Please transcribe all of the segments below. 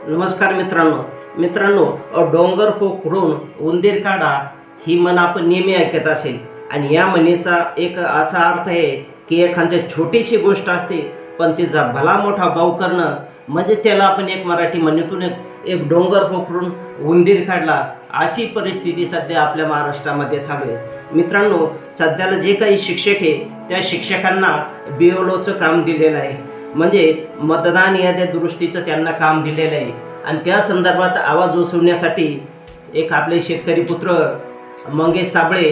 नमस्कार मित्रांनो, डोंगर पोखरून उंदीर काढा ही म्हण आपण नेहमी ऐकत असेल. आणि या म्हणीचा एक असा अर्थ आहे की एखादी छोटीशी गोष्ट असते पण तिचा भला मोठा भाव करणं म्हणजे त्याला आपण एक मराठी म्हणीतून एक डोंगर पोखरून उंदीर काढला अशी परिस्थिती सध्या आपल्या महाराष्ट्रामध्ये चालू आहे. मित्रांनो, सध्याला जे काही शिक्षक आहे त्या शिक्षकांना BLOचं काम दिलेलं आहे, म्हणजे मतदान याद्या दुरुस्तीचं त्यांना काम दिलेलं आहे. आणि त्या संदर्भात आवाज उठवण्यासाठी एक आपले शेतकरी पुत्र मंगेश साबळे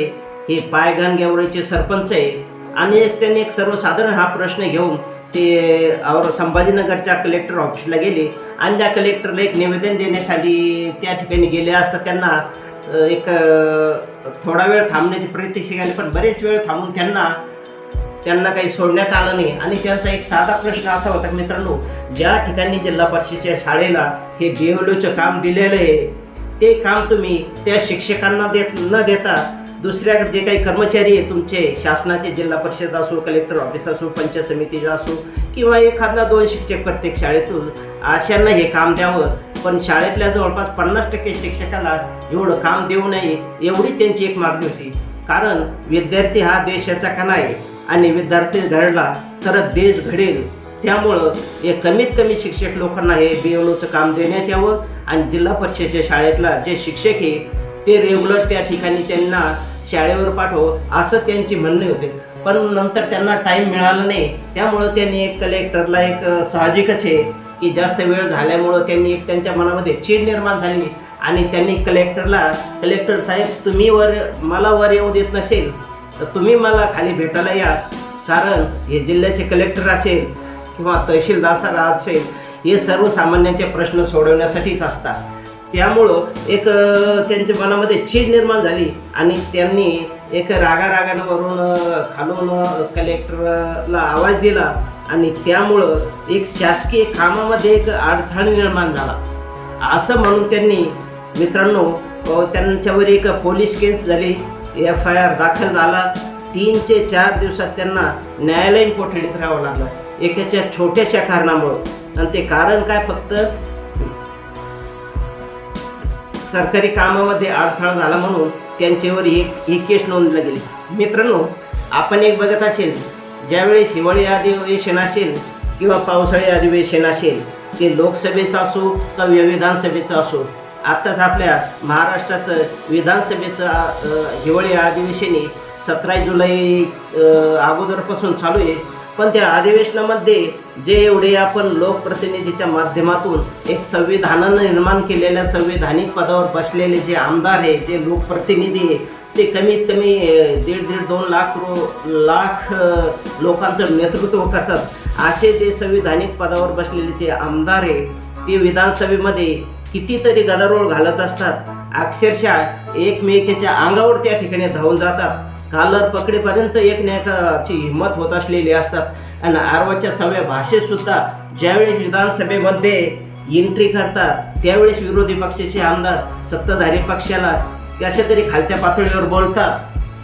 हे पायघाण गेवराईचे सरपंच आहे. आणि त्यांनी एक सर्वसाधारण हा प्रश्न घेऊन ते संभाजीनगरच्या कलेक्टर ऑफिसला गेले आणि त्या कलेक्टरला एक निवेदन देण्यासाठी त्या ठिकाणी गेले असता त्यांना एक थोडा वेळ थांबण्याची प्रतीक्षा केली, पण बरेच वेळ थांबून त्यांना काही सोडण्यात आलं नाही. आणि त्यांचा एक साधा प्रश्न असा होता की मित्रांनो, ज्या ठिकाणी जिल्हा परिषदेच्या शाळेला हे BLOचं काम दिलेलं आहे ते काम तुम्ही त्या शिक्षकांना न देता दुसऱ्या जे काही कर्मचारी आहे तुमचे शासनाचे, जिल्हा परिषद असो, कलेक्टर ऑफिस असो, पंचायत समिती असो, किंवा एखादा 2 शिक्षक प्रत्येक शाळेतून अशांना हे काम द्यावं. पण शाळेतल्या जवळपास 50% शिक्षकाला एवढं काम देऊ नये एवढी त्यांची एक मागणी होती. कारण विद्यार्थी हा देशाचा कणा आहे आणि विद्यार्थी घडला तरच देश घडेल. त्यामुळं एक कमीत कमी शिक्षक लोकांना हे BLOचं काम देण्यात यावं आणि जिल्हा परिषदेच्या शाळेतला जे शिक्षक आहे ते रेग्युलर त्या ठिकाणी त्यांना शाळेवर पाठव असं त्यांची म्हणणे होते. पण नंतर त्यांना टाईम मिळाला नाही. त्यामुळं त्यांनी एक कलेक्टरला एक साहजिकच आहे की जास्त वेळ झाल्यामुळं त्यांनी एक त्यांच्या मनामध्ये चीड निर्माण झाली आणि त्यांनी कलेक्टर साहेब, तुम्ही मला वर येऊ देत नसेल तर तुम्ही मला खाली भेटायला या. कारण हे जिल्ह्याचे कलेक्टर असेल किंवा तहसीलदार असेल हे सर्वसामान्यांचे प्रश्न सोडवण्यासाठीच असतात. त्यामुळं एक त्यांच्या मनामध्ये चीड निर्माण झाली आणि त्यांनी एक रागानं वरून खालून कलेक्टरला आवाज दिला आणि त्यामुळं एक शासकीय कामामध्ये एक अडथळा निर्माण झाला असं म्हणून त्यांनी मित्रांनो त्यांच्यावर एक पोलीस केस झाली, FIR दाखल झाला. 3 ते 4 दिवसात त्यांना न्यायालयीन कोठडीत राहावं लागलं एकाच्या छोट्याशा कारणामुळं. आणि ते कारण काय, फक्त सरकारी कामामध्ये अडथळा झाला म्हणून त्यांच्यावर ही केस नोंदवली गेली. मित्रांनो, आपण एक बघत असेल, ज्यावेळी हिवाळी अधिवेशन असेल किंवा पावसाळी अधिवेशन असेल, ते लोकसभेचं असो किंवा विधानसभेचं असो, आत्ताच आपल्या महाराष्ट्राचं विधानसभेचं हिवाळी अधिवेशन 17 जुलै अगोदरपासून चालू आहे. पण त्या अधिवेशनामध्ये जे एवढे आपण लोकप्रतिनिधीच्या माध्यमातून एक संविधानानं निर्माण केलेल्या संविधानिक पदावर बसलेले जे आमदार आहे, जे लोकप्रतिनिधी आहे, ते कमीत कमी 1.5-2 लाख लोकांचं नेतृत्व करतात. असे जे संविधानिक पदावर बसलेले जे आमदार आहे ते विधानसभेमध्ये कितीतरी गदारोळ घालत असतात. अक्षरशः एकमेकाच्या अंगावर त्या ठिकाणी धावून जातात. कालर पकडेपर्यंत एकमेकाची हिंमत होत असलेली असतात. आणि आरवाच्या 6व्या भाषेतसुद्धा ज्यावेळेस विधानसभेमध्ये एंट्री करतात त्यावेळेस विरोधी पक्षाचे आमदार सत्ताधारी पक्षाला कशा तरी खालच्या पातळीवर बोलतात,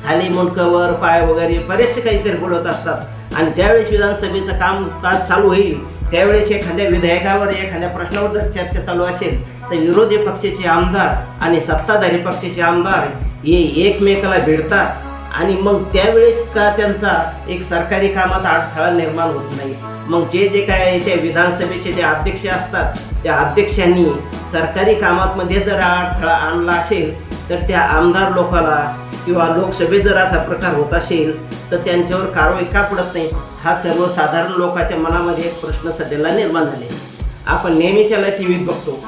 खाली मुंडकावर पाय वगैरे बरेचसे काहीतरी बोलत असतात. आणि ज्यावेळेस विधानसभेचं कामकाज चालू होईल त्यावेळेस एखाद्या विधेयकावर, एखाद्या प्रश्नावर जर चर्चा चालू असेल तर विरोधी पक्षाचे आमदार आणि सत्ताधारी पक्षाचे आमदार हे एकमेकाला भिडतात. आणि मग त्यावेळेस का त्यांचा एक सरकारी कामात अडथळा निर्माण होत नाही. मग जे काय त्या विधानसभेचे जे अध्यक्ष असतात त्या अध्यक्षांनी सरकारी कामामध्ये जर अडथळा आणला असेल तर त्या आमदार लोकाला किंवा लोकसभेत जर असा प्रकार होत असेल तर त्यांच्यावर कारवाई का पडत नाही, हा सर्वसाधारण लोकांच्या मनामध्ये एक प्रश्न सध्याला निर्माण झाले. आपण नेहमीच्याला TVत बघतो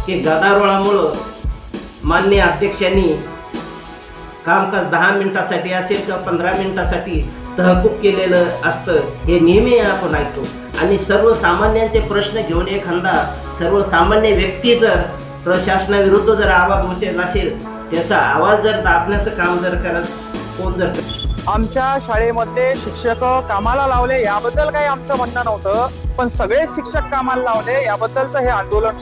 की गदारोळामुळं माननीय अध्यक्षांनी कामकाज 10 मिनिटासाठी असेल किंवा 15 मिनिटासाठी तहकूब केलेलं असतं, हे नेहमी आपण ऐकतो. आणि सर्वसामान्यांचे प्रश्न घेऊन एखादा सर्वसामान्य व्यक्ती जर प्रशासनाविरुद्ध जर आवाज उचलला असेल, त्याचा आवाज जर दाबण्याचं काम जर कोण जर आमच्या शाळेमध्ये शिक्षक कामाला लावले याबद्दल काही आमचं म्हणणं नव्हतं, पण सगळे शिक्षक कामाला लावले याबद्दलचं हे आंदोलन.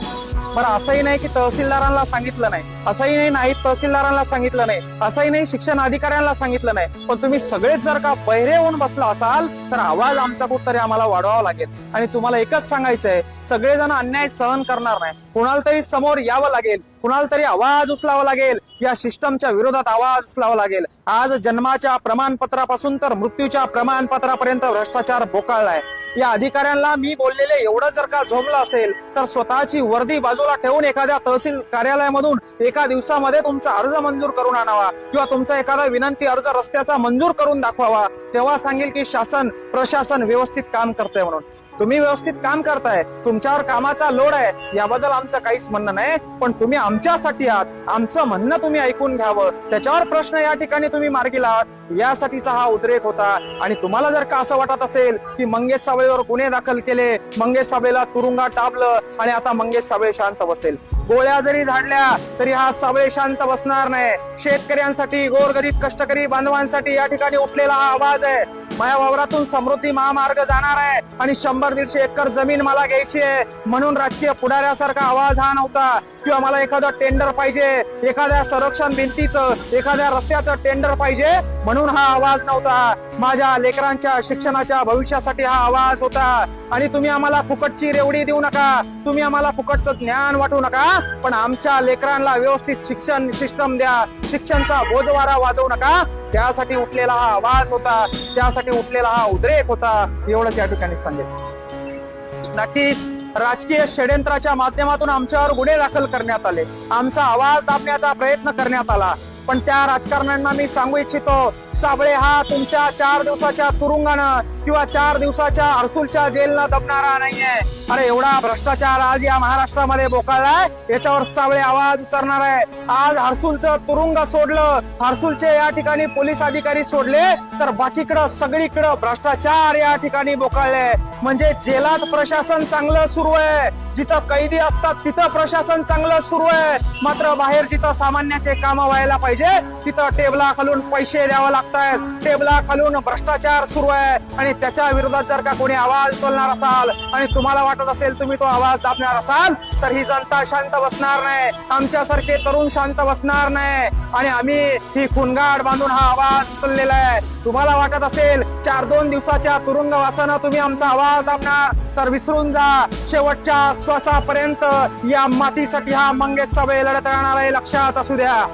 बरं असंही नाही की तहसीलदारांना सांगितलं नाही, असंही नाही नाहीत तहसीलदारांना सांगितलं नाही, असंही नाही शिक्षण अधिकाऱ्यांना सांगितलं नाही, पण तुम्ही सगळेच जर का बहिरे होऊन बसला असाल तर आवाज आमचा कुठतरी आम्हाला वाढवावा लागेल. आणि तुम्हाला एकच सांगायचंय, सगळेजण अन्याय सहन करणार नाही, कुणाला तरी समोर यावं लागेल, कुणाला तरी आवाज उचलावा लागेल, या सिस्टमच्या विरोधात आवाज उचलावा लागेल. आज जन्माच्या प्रमाणपत्रापासून तर मृत्यूच्या प्रमाणपत्रापर्यंत भ्रष्टाचार बोकाळलाय. या अधिकाऱ्यांना मी बोललेले एवढं जर का झोंबलं असेल तर स्वतःची वर्दी बाजूला ठेवून एखाद्या तहसील कार्यालयामधून एका दिवसामध्ये तुमचा अर्ज मंजूर करून आणावा किंवा तुमचा एखादा विनंती अर्ज रस्त्याचा मंजूर करून दाखवावा. तेव्हा सांगेल की शासन प्रशासन व्यवस्थित काम करतंय म्हणून. तुम्ही व्यवस्थित काम करताय, तुमच्यावर कामाचा लोड आहे, याबद्दल आमचं काहीच म्हणणं नाही, पण तुम्ही आमच्यासाठी आहात, आमचं म्हणणं तुम्ही ऐकून घ्यावं, त्याच्यावर प्रश्न या ठिकाणी तुम्ही मार्गी लावात, यासाठीचा हा उद्रेक होता. आणि तुम्हाला जर का असं वाटत असेल की मंगेश साबळेवर गुन्हे दाखल केले, मंगेश साबळेला तुरुंगात टाकलं आणि आता मंगेश साबळे शांत बसेल, गोळ्या जरी झाडल्या तरी हा साबळे शांत बसणार नाही. शेतकऱ्यांसाठी, गोरगरीब कष्टकरी बांधवांसाठी या ठिकाणी उठलेला हा आवाज आहे. माझ्या वावरातून समृद्धी महामार्ग जाणार आहे आणि 100-150 एकर जमीन मला घ्यायची आहे म्हणून राजकीय पुढाऱ्यासारखा आवाज हा नव्हता. किंवा मला एखादं टेंडर पाहिजे, एखाद्या संरक्षण भिंतीचं, एखाद्या रस्त्याचं टेंडर पाहिजे म्हणून हा आवाज नव्हता. माझ्या लेकरांच्या शिक्षणाच्या भविष्यासाठी हा आवाज होता. आणि तुम्ही आम्हाला फुकटची रेवडी देऊ नका, तुम्ही आम्हाला फुकटचं ज्ञान वाटू नका, पण आमच्या लेकरांना व्यवस्थित शिक्षण सिस्टम द्या, शिक्षणचा बोजवारा वाजवू नका. त्यासाठी उठलेला हा आवाज होता, त्यासाठी उठलेला हा उद्रेक होता, एवढंच या ठिकाणी सांगेल. नक्कीच राजकीय षड्यंत्राच्या माध्यमातून आमच्यावर गुन्हे दाखल करण्यात आले, आमचा आवाज दाबण्याचा प्रयत्न करण्यात आला, पण त्या राजकारण्यांना मी सांगू इच्छितो, साबळे हा तुमच्या 4 दिवसाच्या तुरुंगानं किंवा 4 दिवसाच्या हर्सुलच्या जेलनं दबणारा नाहीये. अरे एवढा भ्रष्टाचार आज या महाराष्ट्रामध्ये बोकाळलाय, याच्यावर साबळे आवाज उचलणार आहे. आज हर्सुलचं तुरुंग सोडलं, हर्सुलचे या ठिकाणी पोलीस अधिकारी सोडले, तर बाकीकडं सगळीकडं भ्रष्टाचार या ठिकाणी बोकाळले. म्हणजे जेलात प्रशासन चांगलं सुरू आहे, जिथं कैदी असतात तिथं प्रशासन चांगलं सुरू आहे, मात्र बाहेर जिथं सामान्याचे काम व्हायला पाहिजे तिथं टेबला खालून पैसे द्यावे लागतात, टेबला खालून भ्रष्टाचार सुरू आहे. आणि त्याच्या विरोधात जर का कोणी आवाज उचलणार असाल आणि तुम्हाला वाटत असेल तुम्ही तो आवाज दाबणार असाल तर ही जनता शांत बसणार नाही, आमच्यासारखे तरुण शांत बसणार नाही. आणि आम्ही ही खुणगाड बांधून हा आवाज उचललेला आहे. तुम्हाला वाटत असेल 4-2 दिवसाच्या तुरुंगवासानं तुम्ही आमचा आवाज दाबणार तर विसरून जा, शेवटच्या श्वासापर्यंत या मातीसाठी हा मंगेश साबळे लढत राहणार आहे, लक्षात असू द्या.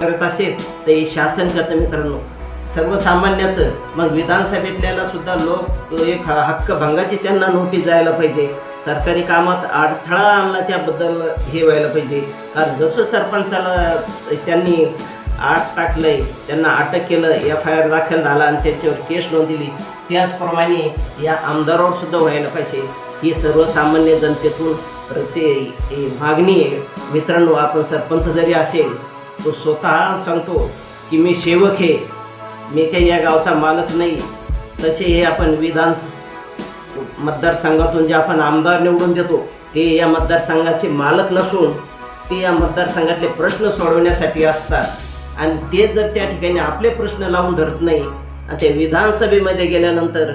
करत असेल तर हे शासन करतं मित्रांनो, सर्वसामान्याचं. मग विधानसभेतल्याला सुद्धा लोक एक हक्क भंगाची त्यांना नोटीस जायला पाहिजे, सरकारी कामात अडथळा आणला त्याबद्दल हे व्हायला पाहिजे. कारण जसं सरपंचाला त्यांनी आत टाकलंय, त्यांना अटक केलं, FIR दाखल झाला आणि त्याच्यावर केस नोंदवली, त्याचप्रमाणे या आमदारावर सुद्धा व्हायला पाहिजे. ही सर्वसामान्य जनतेतून मागणी आहे. मित्रांनो, आपण सरपंच जरी असेल तो स्वतः सांगतो की मी सेवक आहे, मी काही या गावचा मालक नाही. तसे हे आपण मतदारसंघातून जे आपण आमदार निवडून देतो ते या मतदारसंघाचे मालक नसून ते या मतदारसंघातले प्रश्न सोडवण्यासाठी असतात. आणि ते जर त्या ठिकाणी आपले प्रश्न लावून धरत नाही आणि ते विधानसभेमध्ये गेल्यानंतर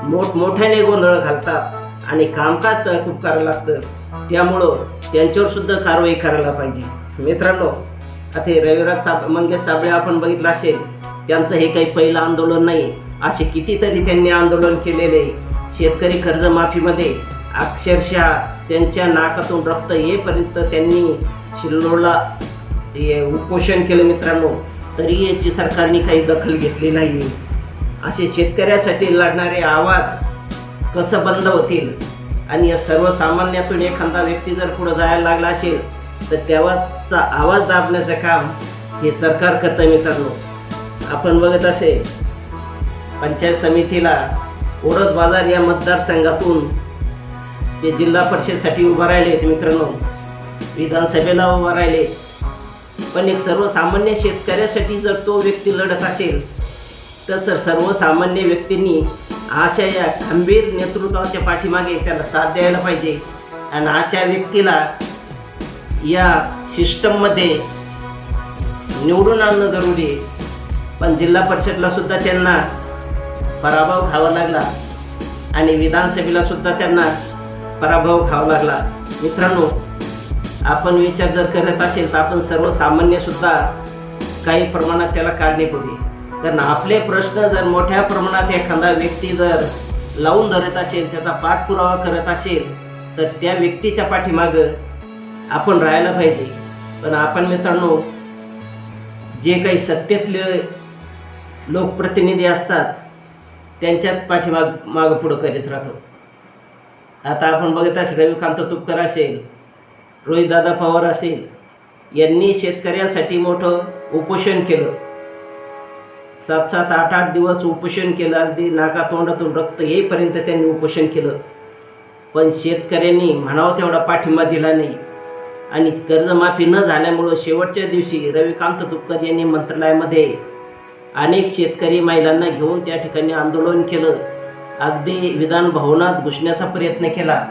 मोठमोठ्याने गोंधळ घालतात आणि कामकाज तहकूब करायला लागतं. त्यामुळं त्यांच्यावर सुद्धा कारवाई करायला पाहिजे. मित्रांनो, आता रविराज मंगेश साबळे आपण बघितलं असेल, त्यांचं हे काही पहिलं आंदोलन नाही, असे कितीतरी त्यांनी आंदोलन केलेले. शेतकरी कर्जमाफीमध्ये अक्षरशः त्यांच्या नाकातून रक्त येईपर्यंत त्यांनी शिल्लोडला उपोषण केलं मित्रांनो, तरी याची सरकारने काही दखल घेतली नाही. असे शेतकऱ्यासाठी लढणारे आवाज कसं बंद होतील? आणि या सर्वसामान्यातून एखादा व्यक्ती जर पुढे जायला लागला असेल तर तेव्हाचा आवाज दाबण्याचं काम हे सरकार करतं मित्रांनो. आपण बघत असेल, पंचायत समितीला ओढत बाजार या मतदारसंघातून ते जिल्हा परिषदेसाठी उभं राहिले मित्रांनो, विधानसभेला उभं राहिले. पण एक सर्वसामान्य शेतकऱ्यासाठी जर तो व्यक्ती लढत असेल तर सर्वसामान्य व्यक्तींनी अशा या खंबीर नेतृत्वाच्या पाठीमागे त्याला साथ द्यायला पाहिजे. आणि अशा व्यक्तीला या सिस्टममध्ये निवडून आणणं जरुरी आहे. पण जिल्हा परिषदला सुद्धा त्यांना पराभव खावा लागला आणि विधानसभेला सुद्धा त्यांना पराभव खावा लागला. मित्रांनो, आपण विचार जर करत असेल तर आपण सर्वसामान्य सुद्धा काही प्रमाणात त्याला कारणीभूत आहे. कारण आपले प्रश्न जर मोठ्या प्रमाणात एखादा व्यक्ती जर लावून धरत असेल, त्याचा पाठपुरावा करत असेल, तर त्या व्यक्तीच्या पाठीमागं आपण राहायला पाहिजे. पण आपण मित्रांनो, जे काही सत्तेतले लोकप्रतिनिधी असतात त्यांच्यात मागं पुढं करीत राहतो. आता आपण बघत असेल, रविकांत तुपकर असेल, रोहितदादा पवार असेल, यांनी शेतकऱ्यांसाठी मोठं उपोषण केलं. 7-7, 8-8 दिवस उपोषण केलं. अगदी नाकातोंडातून रक्त येईपर्यंत त्यांनी उपोषण केलं. पण शेतकऱ्यांनी म्हणावं तेवढा पाठिंबा दिला नाही. आणि कर्जमाफी न झाल्यामुळं शेवटच्या दिवशी रविकांत तुपकर यांनी मंत्रालयामध्ये अनेक शेतकरी महिलांना घेऊन त्या ठिकाणी आंदोलन केलं. अगदी विधान भवनात घुसण्याचा प्रयत्न केला.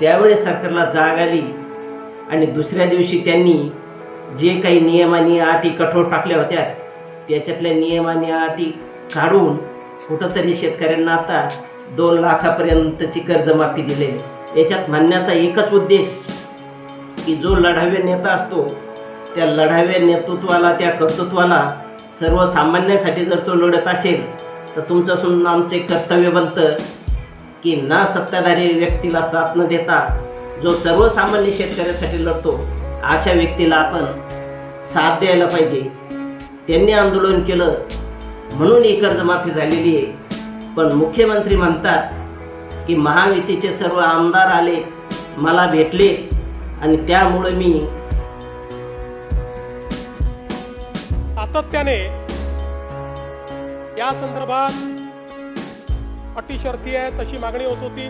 त्यावेळेस सरकारला जाग आली आणि दुसऱ्या दिवशी त्यांनी जे काही नियम आणि अटी कठोर टाकल्या होत्या, त्याच्यातल्या नियम आणि अटी काढून कुठंतरी शेतकऱ्यांना आता 2 लाखापर्यंतची कर्जमाफी दिली. याच्यात म्हणण्याचा एकच उद्देश की जो लढाव्या नेता असतो, त्या लढाव्या नेतृत्वाला, त्या कर्तृत्वाला, सर्वसामान्यांसाठी जर तो लढत असेल तर तुमच्यापासून आमचे कर्तव्य बनतं की ना सत्ताधारी व्यक्तीला साथ न देता जो सर्वसामान्य शेतकऱ्यासाठी लढतो अशा व्यक्तीला आपण साथ द्यायला पाहिजे. त्यांनी आंदोलन केलं म्हणून ही कर्जमाफी झालेली आहे. पण मुख्यमंत्री म्हणतात की महायुतीचे सर्व आमदार आले, मला भेटले आणि त्यामुळे मी सातत्याने या संदर्भात अटी शर्ती आहे तशी मागणी होत होती.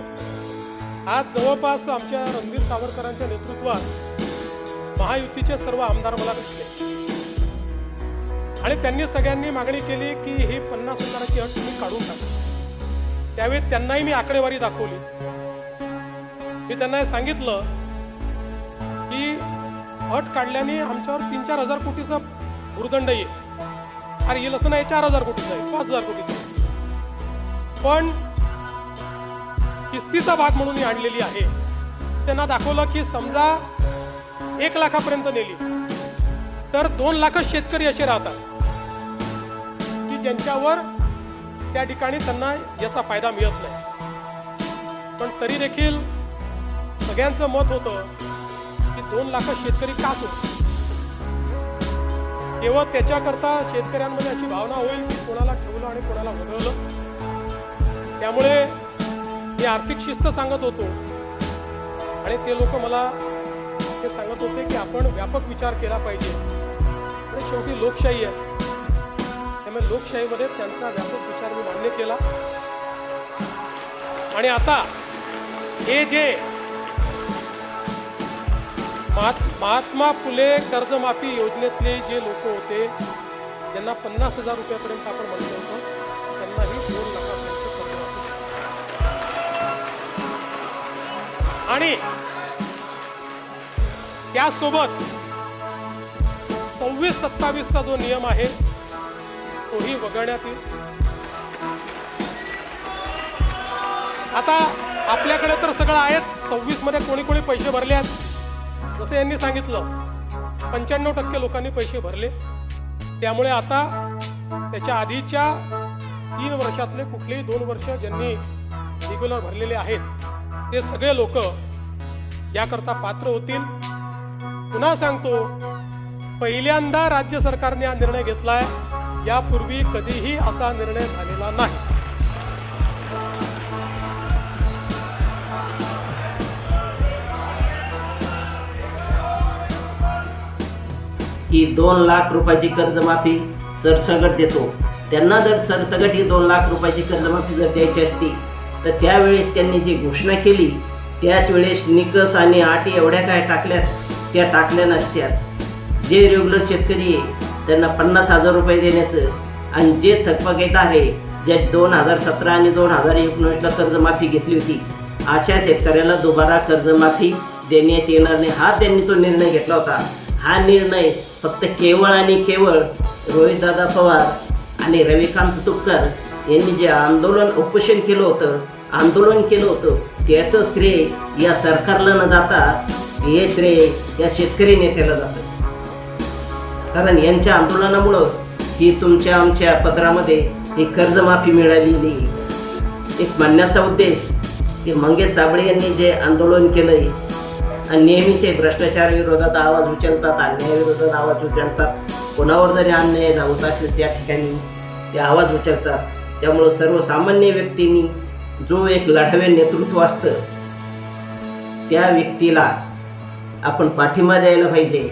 आज जवळपास आमच्या रणधीर सावरकरांच्या नेतृत्वात महायुतीचे सर्व आमदार मला भेटले आणि त्यांनी सगळ्यांनी मागणी केली की ही 50,000ची अट तुम्ही काढून टाका. त्यावेळी त्यांनाही मी आकडेवारी दाखवली. मी त्यांना सांगितलं की अट काढल्याने आमच्यावर 3-4 हजार कोटीचा भूर्दंड येईल. अरे येईल असं नाही, 4,000 कोटीचा आहे, 5,000 कोटीचा आहे. पण किस्तीचा भाग म्हणून ही आणलेली आहे. त्यांना दाखवलं की समजा 1 लाखापर्यंत नेली तर 2 लाख शेतकरी असे राहतात की ज्यांच्यावर त्या ठिकाणी त्यांना याचा फायदा मिळत नाही. पण तरी देखील सगळ्यांचं मत होतं की 2 लाख शेतकरी का होते. केवळ त्याच्याकरता शेतकऱ्यांमध्ये अशी भावना होईल की कोणाला ठेवलं आणि कोणाला वगळलं. त्यामुळे मी आर्थिक शिस्त सांगत होतो आणि ते लोक मला हे सांगत होते की आपण व्यापक विचार केला पाहिजे. आणि शेवटी लोकशाही आहे, त्यामुळे लोकशाहीमध्ये त्यांचा व्यापक विचार मी मान्य केला. आणि आता हे जे महात्मा फुले कर्जमाफी योजनेतले जे लोक होते ज्यांना 50,000 रुपयापर्यंत आपण म्हणतो होतो, त्यांनाही 2 लाखापर्यंत कर्जमाफी. आणि त्यासोबत 26-27चा जो नियम आहे तोही वगळण्यात येईल. आता आपल्याकडे तर सगळं आहेच. 26 मध्ये कोणी कोणी पैसे भरले आहेत. जसं यांनी सांगितलं 95% लोकांनी पैसे भरले. त्यामुळे आता त्याच्या आधीच्या 3 वर्षातले कुठलेही 2 वर्ष ज्यांनी रेग्युलर भरलेले आहेत ते सगळे लोक याकरता पात्र होतील. पुन्हा सांगतो, पहिल्यांदा राज्य सरकारने हा निर्णय घेतलाय. यापूर्वी कधीही असा निर्णय झालेला नाही. की 2 लाख रुपयाची कर्जमाफी सरसकट देतो. त्यांना जर सरसकट ही 2 लाख रुपयाची कर्जमाफी जर द्यायची असती तर त्यावेळेस त्यांनी जी घोषणा केली त्याच वेळेस निकष आणि अटी एवढ्या काय टाकल्या त्या टाकल्या नसत्या. जे रेग्युलर शेतकरी आहे त्यांना 50,000 रुपये देण्याचं आणि जे थकबाकीदार आहे ज्या 2017 आणि 2019ला कर्जमाफी घेतली होती अशा शेतकऱ्याला दुबारा कर्जमाफी देण्यात येणार नाही. हा त्यांनी तो निर्णय घेतला होता. हा निर्णय फक्त केवळ आणि केवळ रोहितदादा पवार आणि रविकांत तुपकर यांनी जे उपोषण केलं होतं त्याचं श्रेय या सरकारला न जाता हे श्रेय या शेतकरी नेत्याला जातं. कारण यांच्या आंदोलनामुळं ही तुमच्या आमच्या पदरामध्ये ही कर्जमाफी मिळालेली. एक म्हणण्याचा उद्देश की मंगेश साबळे यांनी जे आंदोलन केलंय आणि नेहमी ते भ्रष्टाचार विरोधात आवाज उचलतात, अन्यायाविरोधात आवाज उचलतात. कोणावर जरी अन्याय होत असेल त्या ठिकाणी ते आवाज उचलतात. त्यामुळं सर्वसामान्य व्यक्तींनी जो एक लढावे नेतृत्व असतं त्या व्यक्तीला आपण पाठिंबा द्यायला पाहिजे.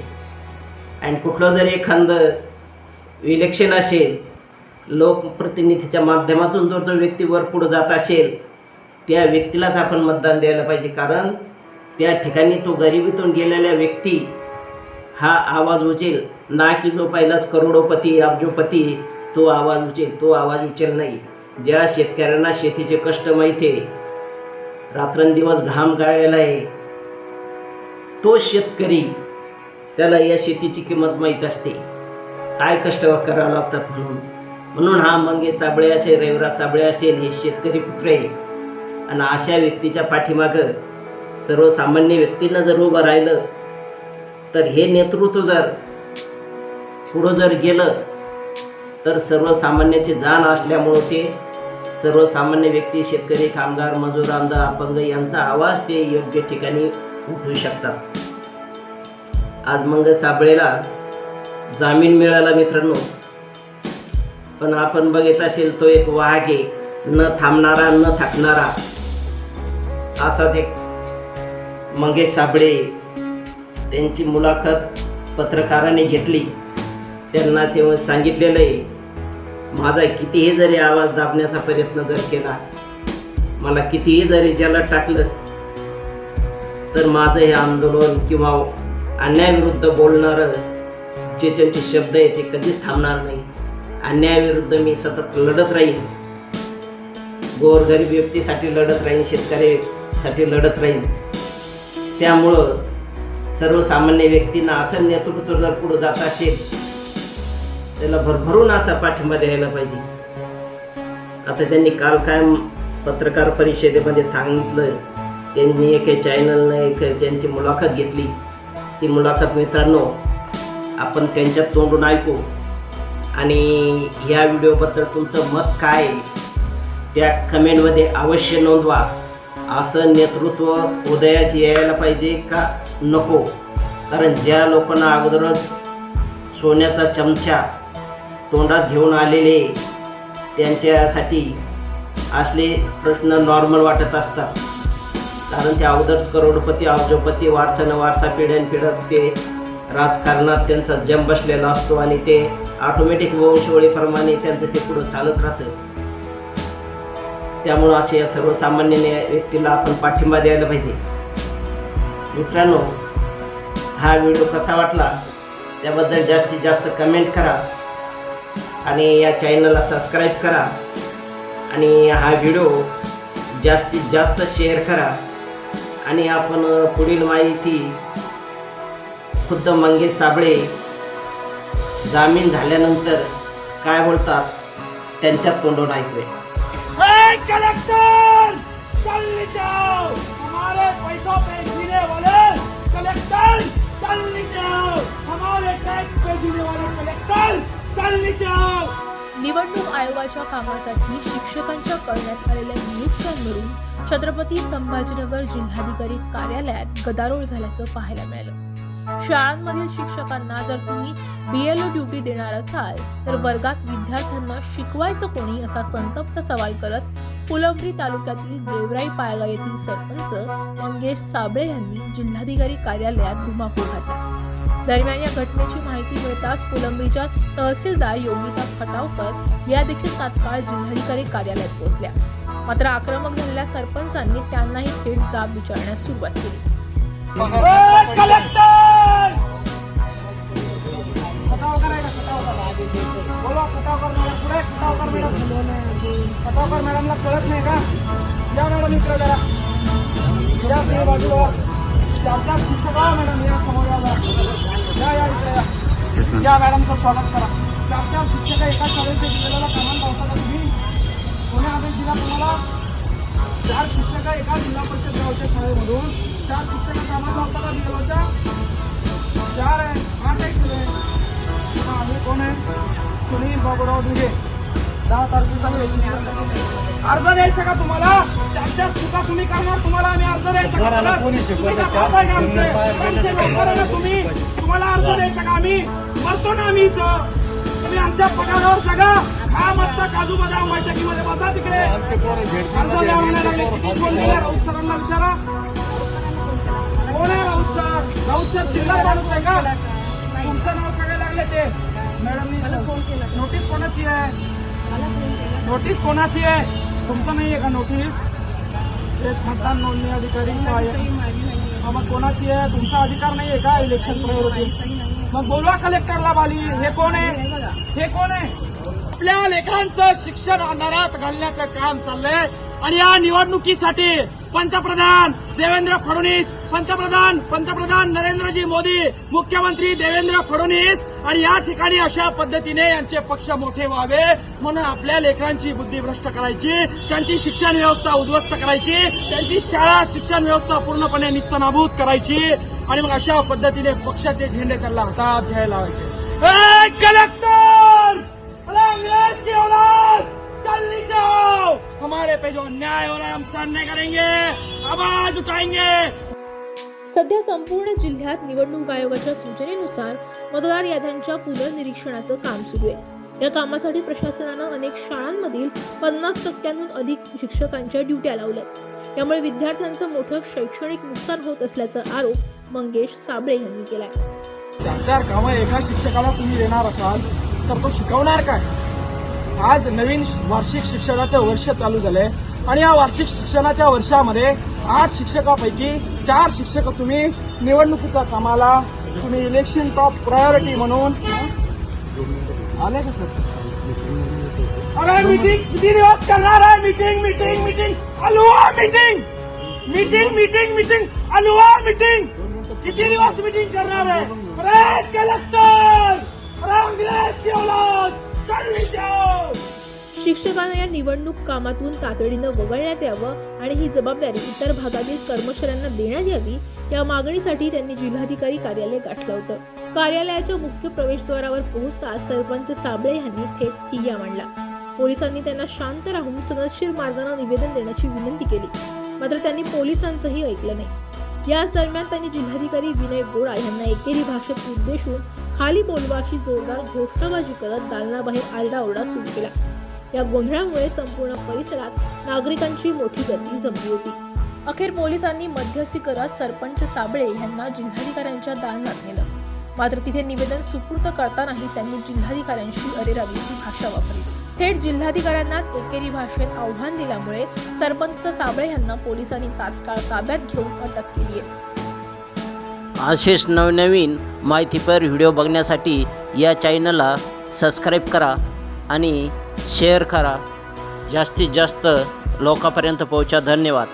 आणि कुठलं जरी एखादं इलेक्शन असेल, लोकप्रतिनिधीच्या माध्यमातून जर तो व्यक्ती वर पुढं जात असेल त्या व्यक्तीलाच आपण मतदान द्यायला पाहिजे. कारण त्या ठिकाणी तो गरिबीतून गेलेला व्यक्ती हा आवाज उचेल, ना की जो पहिलाच करोडोपती अब्जोपती तो आवाज उचेल नाही. ज्या शेतकऱ्यांना शेतीचे कष्ट माहिती आहे, रात्रंदिवस घाम गाळलेला आहे, तो शेतकरी त्याला या शेतीची किंमत माहीत असते, काय कष्ट करावं लागतात म्हणून हा मंगेश साबळे असेल, रविराज साबळे असेल, हे शेतकरी पुत्र आहे. आणि अशा व्यक्तीच्या पाठीमागं सर्वसामान्य व्यक्तींना जर उभं राहिलं तर हे नेतृत्व जर पुढं जर गेलं तर सर्वसामान्याची जाण असल्यामुळं ते सर्वसामान्य व्यक्ती, शेतकरी, कामगार, मजूर, अंध, अपंग यांचा आवाज ते योग्य ठिकाणी उठवू शकतात. आज मंगेश साबळेला जामीन मिळाला मित्रांनो, पण आपण बघित असेल तो एक वाघ आहे, न थांबणारा न थकणारा असा ते मंगेश साबळे. त्यांची मुलाखत पत्रकाराने घेतली. त्यांना तेव्हा सांगितलेलं आहे, माझा कितीही जरी आवाज दाबण्याचा प्रयत्न जर केला, मला कितीही जरी जलात टाकलं तर माझं हे आंदोलन किंवा अन्यायाविरुद्ध बोलणारं जे त्यांचे शब्द आहे ते कधीच थांबणार नाही. अन्यायाविरुद्ध मी सतत लढत राहीन, गोरगरीब व्यक्तीसाठी लढत राहीन, शेतकऱ्यासाठी लढत राहीन. त्यामुळं सर्वसामान्य व्यक्तींना असं नेतृत्व जर पुढे जात असेल त्याला भरभरून असा पाठिंबा द्यायला पाहिजे. आता त्यांनी काल काय पत्रकार परिषदेमध्ये सांगितलं, त्यांनी एका चॅनलने एक त्यांची मुलाखत घेतली. ती मुलाखत मित्रांनो आपण त्यांच्या तोंडून ऐकू आणि ह्या व्हिडिओबद्दल तुमचं मत काय त्या कमेंटमध्ये अवश्य नोंदवा. असं नेतृत्व उदयास यायला पाहिजे का नको? कारण ज्या लोकांना अगोदरच सोन्याचा चमचा तोंडात घेऊन आलेले त्यांच्यासाठी असले प्रश्न नॉर्मल वाटत असतात. कारण ते अगोदरच करोडपती अब्जोपती वारसा पिढ्यानपिढ्या ते राजकारणात त्यांचा जम बसलेला असतो आणि ते ऑटोमॅटिक वंशवळीप्रमाणे त्यांचं ते पुढं चालत राहतं. त्यामुळं असे या सर्वसामान्य व्यक्तीला आपण पाठिंबा द्यायला पाहिजे. मित्रांनो, हा व्हिडिओ कसा वाटला त्याबद्दल जास्तीत जास्त कमेंट करा आणि या चॅनलला सबस्क्राईब करा आणि हा व्हिडिओ जास्तीत जास्त शेअर करा. आणि आपण पुढील माहिती खुद्द मंगेश साबळे जामीन झाल्यानंतर काय बोलतात त्यांच्या तोंडून ऐकूया. कलेक्टर चल जाओ, हमारे पैसों पे जीने वाले कलेक्टर चल जाओ, हमारे टैक्स पे जीने वाले कलेक्टर चल जाओ. निवडणूक आयोगाच्या कामासाठी शिक्षकांच्या करण्यात आलेल्या नियुक्त्यांवरून छत्रपती संभाजीनगर जिल्हाधिकारी कार्यालयात गदारोळ झाल्याचं पाहायला मिळालं. शाळांमधील शिक्षकांना जर तुम्ही BLO ड्युटी देणार असाल तर वर्गात विद्यार्थ्यांना शिकवायचं कोणी असा संतप्त सवाल करत फुलंब्री तालुक्यातील गेवराई पायगा येथील सरपंच मंगेश साबळे यांनी जिल्हाधिकारी कार्यालयात धुमाकूळ घातला. दरम्यान या घटनेची माहिती मिळताच फुलंब्रीच्या तहसीलदार योगिता खटावकर या देखील तात्काळ जिल्हाधिकारी कार्यालयात पोहोचल्या. मात्र आक्रमक झालेल्या सरपंचांनी त्यांनाही थेट जाब विचारण्यास सुरुवात केली. कलेक्टर बोलो, खटावकर मॅडम पुढे, खटावकर मॅडमला कळत नाही का? या मॅडम इकडे जरा या पुढे बाजूला. चार शिक्षक मॅडम या समोर या इकडे या मॅडमचं स्वागत करा. चार शिक्षक एका शाळेच्या जिल्ह्याला कामाला लावता का तुम्ही? कोणी आदेश दिला तुम्हाला? 4 शिक्षक एका जिल्हा परिषद गावच्या शाळेमधून 4 शिक्षक कामाला लावता का आता BLOच्या 4 आहे 8 आहे तुझे. आम्ही कोण आहे? सुनील बाबूराव दुगे. 10 तारखेचा अर्ज द्यायचा का तुम्हाला? ज्या चुका तुम्ही करणार तुम्हाला आम्ही अर्ज द्यायचा का? तुम्ही का खाताय का आमचे नोकर आहे ना तुम्ही? तुम्हाला अर्ज द्यायचा का? आम्ही मरतो ना आम्ही इथं. तुम्ही आमच्या पगारावर जगा. खा मस्त काजू बदाम बैठकीमध्ये बसा तिकडे. अर्ज द्या म्हणायला लागले. किती फोन केला राऊत सरांना विचारा. कोण आहे राऊत सर? राऊत सर जिल्हा माणूस आहे का? तुमचं नाव सगळे लागले ते. मॅडमनी फोन केला. नोटीस कोणाची आहे? नोटीस कोणाची आहे? तुमचं नाही आहे का नोटीस? एक मतदान नोंदणी अधिकारी सहाय्यक. मग कोणाची आहे? तुमचा अधिकार नाही आहे का इलेक्शन प्रायोरिटी? मग बोलवा कलेक्टरला बाली. हे कोण आहे? हे कोण आहे? आपल्या लेकरांचं शिक्षण अंधारात घालण्याचं काम चाललंय आणि या निवडणुकीसाठी पंतप्रधान देवेंद्र फडणवीस, पंतप्रधान नरेंद्रजी मोदी, मुख्यमंत्री देवेंद्र फडणवीस आणि या ठिकाणी अशा पद्धतीने यांचे पक्ष मोठे व्हावे म्हणून आपल्या लेकरांची बुद्धिभ्रष्ट करायची, त्यांची शिक्षण व्यवस्था उद्ध्वस्त करायची, त्यांची शाळा शिक्षण व्यवस्था पूर्णपणे निस्तनाभूत करायची आणि मग अशा पद्धतीने पक्षाचे झेंडे त्यांना हातात घ्यायला लावायचे. कलेक्टर अंग्रेज की औलाद जल्दी जाओ. हमारे पे जो अन्याय हो रहा है हम सहन नहीं करेंगे. आवाज उठाएंगे. सध्या संपूर्ण जिल्ह्यात निवडणूक आयोगाच्या सूचनेनुसार मतदार याद्यांच्या पुनर्निरीक्षणाचं काम सुरू आहे. या कामासाठी प्रशासनानं अनेक शाळांमधील 50% अधिक शिक्षकांच्या ड्युट्या लावल्यात. यामुळे विद्यार्थ्यांचं मोठं शैक्षणिक नुकसान होत असल्याचा आरोप मंगेश साबळे यांनी केलाय. 4 कामं एका शिक्षकाला तुम्ही देणार असाल तर तो शिकवणार काय? आज नवीन वार्षिक शिक्षणाचं वर्ष चालू झालंय आणि या वार्षिक शिक्षणाच्या वर्षामध्ये 8 शिक्षकापैकी 4 शिक्षक तुम्ही निवडणुकीच्या कामाला तुम्ही इलेक्शन टॉप प्रायोरिटी म्हणून आले का सर? अरे मीटिंग किती दिवस करणार आहे? मीटिंग अलुआ मीटिंग अलुआ मीटिंग किती दिवस मीटिंग करणार आहे? अरे कलेक्टर अंग्रेज की औलाद जल्दी जाओ. शिक्षकांना या निवडणूक कामातून तातडीनं वगळण्यात यावं आणि ही जबाबदारी इतर भागातील कर्मचाऱ्यांना देण्यात यावी या मागणीसाठी त्यांनी जिल्हाधिकारी कार्यालय गाठलं होतं. कार्यालयाच्या मुख्य प्रवेशद्वारावर पोहोचताच सरपंच साबळे यांनी थेट ठिय्या मांडला. पोलिसांनी त्यांना शांत राहून सनदशीर मार्गाने निवेदन देण्याची विनंती केली, मात्र त्यांनी पोलिसांचंही ऐकलं नाही. याच दरम्यान त्यांनी जिल्हाधिकारी विनय गोळा यांना एकेरी भाषेत उद्देशून खाली बोलवा अशी जोरदार घोषणाबाजी करत दालनाबाहेर आरडाओरडा सुरू केला. या गोंधळामुळे संपूर्ण परिसरात नागरिकांची मोठी गर्दी जमली होती. अखेर पोलिसांनी मध्यस्थी करत सरपंच साबळे यांना जिल्हाधिकाऱ्यांच्या दालनात नेलं. मात्र तिथे निवेदन सुपूर्द करतानाही त्यांनी जिल्हाधिकाऱ्यांशी अरेरावीची भाषा वापरली. थेट जिल्हाधिकाऱ्यांनाच एकेरी भाषेत आव्हान दिल्यामुळे सरपंच साबळे यांना पोलिसांनी तात्काळ ताब्यात घेऊन अटक केली आहे. असेच नवनवीन माहितीपर व्हिडिओ बघण्यासाठी या चॅनलला सबस्क्राईब करा आणि शेअर करा. जास्तीत जास्त लोकांपर्यंत पोहोचा. धन्यवाद.